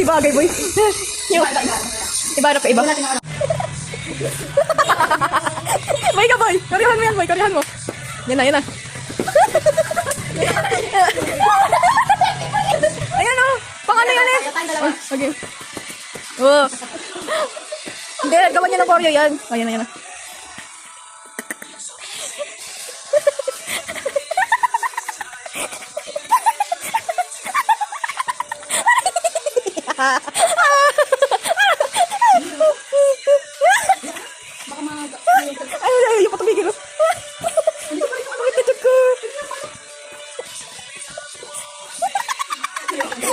Di bagay, boy. Iba na pa iba. Boy ka, boy. Karihan mo yan, boy. Karihan mo. Yan na, yan na. Ayan o. Pang ano yan eh. Okay. Oh. Hindi, gawan niya ng koryo yan. Ayan na, yan na. Ay, yung patumigil. Bakit na ko?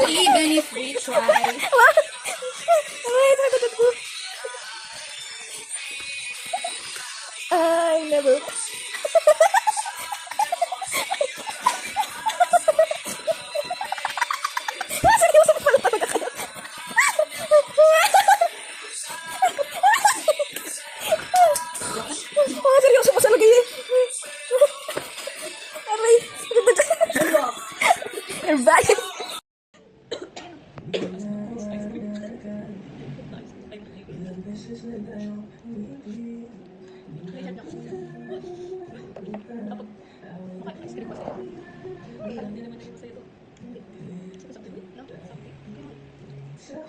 Even if we try. Ay, never. Seryoso pa pala talaga kayo. Seryoso pa talaga eh. Aray. Revive.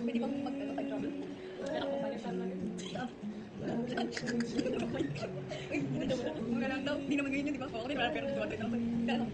Pwede bang mag-time-travel? Kaya ako pa siya lang. Mga lang daw, hindi naman ganyan yun, di ba? Okay, pero duwag tayo naman. Kaya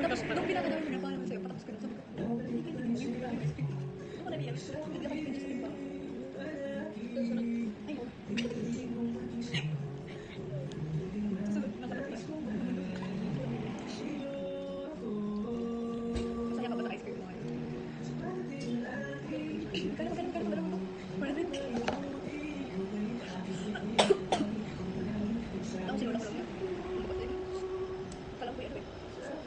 tapos, nung pinakadami mo na paano sa'yo, patapos ko na sabi ko, ako na niyan, hindi ako nipinjustin ba? Ayun. Sunod, nakalapit. Masaya ka ba sa ice cream mo ngayon? Kaya mo. Maraming. Ako sinulak lang yan. Kalang po yan, wait.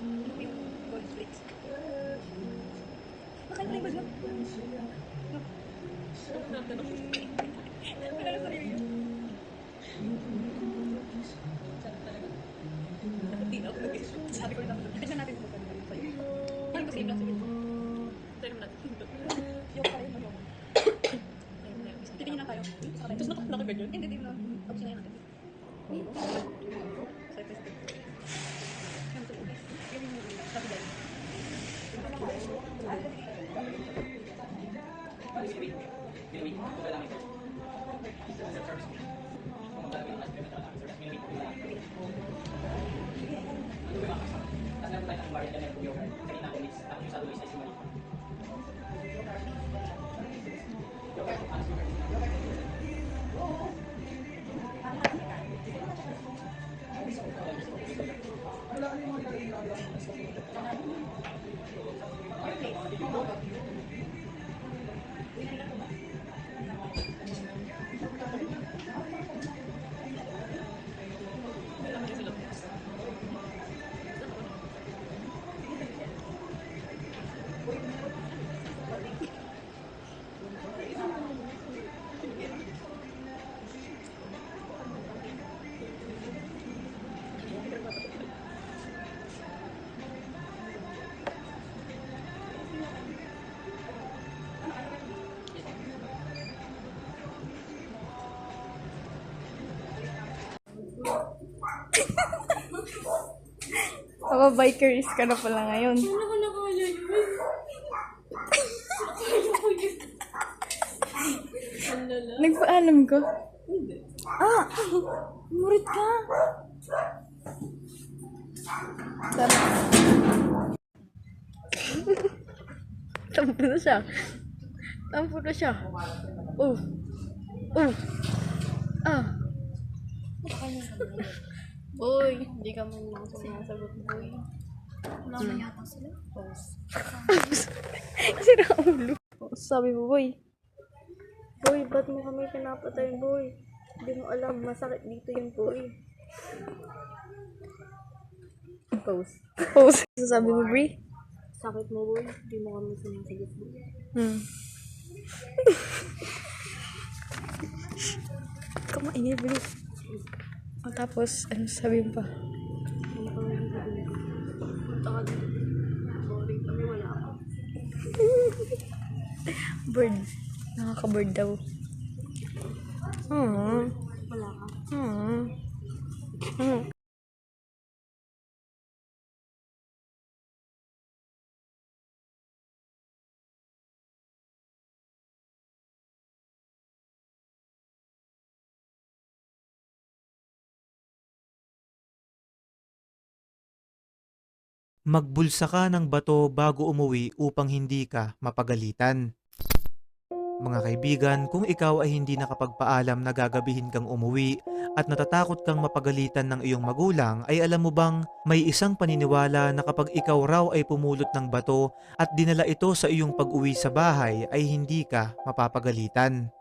Ano po yung gold flakes? Makain mo na yung bag lang. No. Wala lang sarili yun. Sarap talaga. Nakatinaw. Sabi ko rin naman. Tignan natin kung magkano sa'yo. Yan kasi yung nasa video. Tignan natin. Yung pala yung mag-yung. Titingin na tayo. Tapos nakaganyan. Hindi, di mo na. Tapos na yan natin. Sa testing. Yan ito. Yan yung sabi dahil. Bikers ka na pala ngayon. Ano ko nakaya yun? Nagpaalam ka? Hindi. Ah! Murit ka! Sarap. Tampo na siya. Tampo na siya. Oh. Oh. Ah. Boy, hindi ka man lang sumasagot, boy. Wala man yata sila. Sira ulo. Sabi mo, boy. Boy, ba't mo kami pinapatay, boy? Hindi mo alam, masakit dito yung boy. Pose. Pose. Sabi mo, Bri? Sakit mo, boy. Hindi mo kami sinasagot, boy. Kumain, Bri. Tapos, ano sabi mo pa? Ano kami sasabihin ko? Punta ka dito. Boring kami, wala ka. Bird. Nakaka-bird daw. Wala ka. Magbulsa ka ng bato bago umuwi upang hindi ka mapagalitan. Mga kaibigan, kung ikaw ay hindi nakapagpaalam na gagabihin kang umuwi at natatakot kang mapagalitan ng iyong magulang, ay alam mo bang may isang paniniwala na kapag ikaw raw ay pumulot ng bato at dinala ito sa iyong pag-uwi sa bahay ay hindi ka mapapagalitan.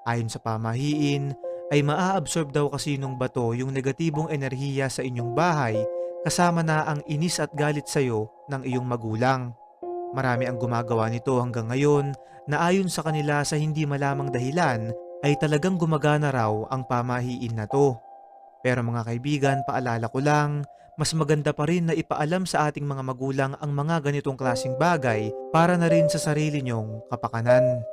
Ayon sa pamahiin, ay maa-absorb daw kasi nung bato yung negatibong enerhiya sa inyong bahay kasama na ang inis at galit sa iyo ng iyong magulang. Marami ang gumagawa nito hanggang ngayon na ayon sa kanila sa hindi malamang dahilan ay talagang gumagana raw ang pamahiin na to. Pero mga kaibigan, paalala ko lang, mas maganda pa rin na ipaalam sa ating mga magulang ang mga ganitong klaseng bagay para na rin sa sarili nyong kapakanan.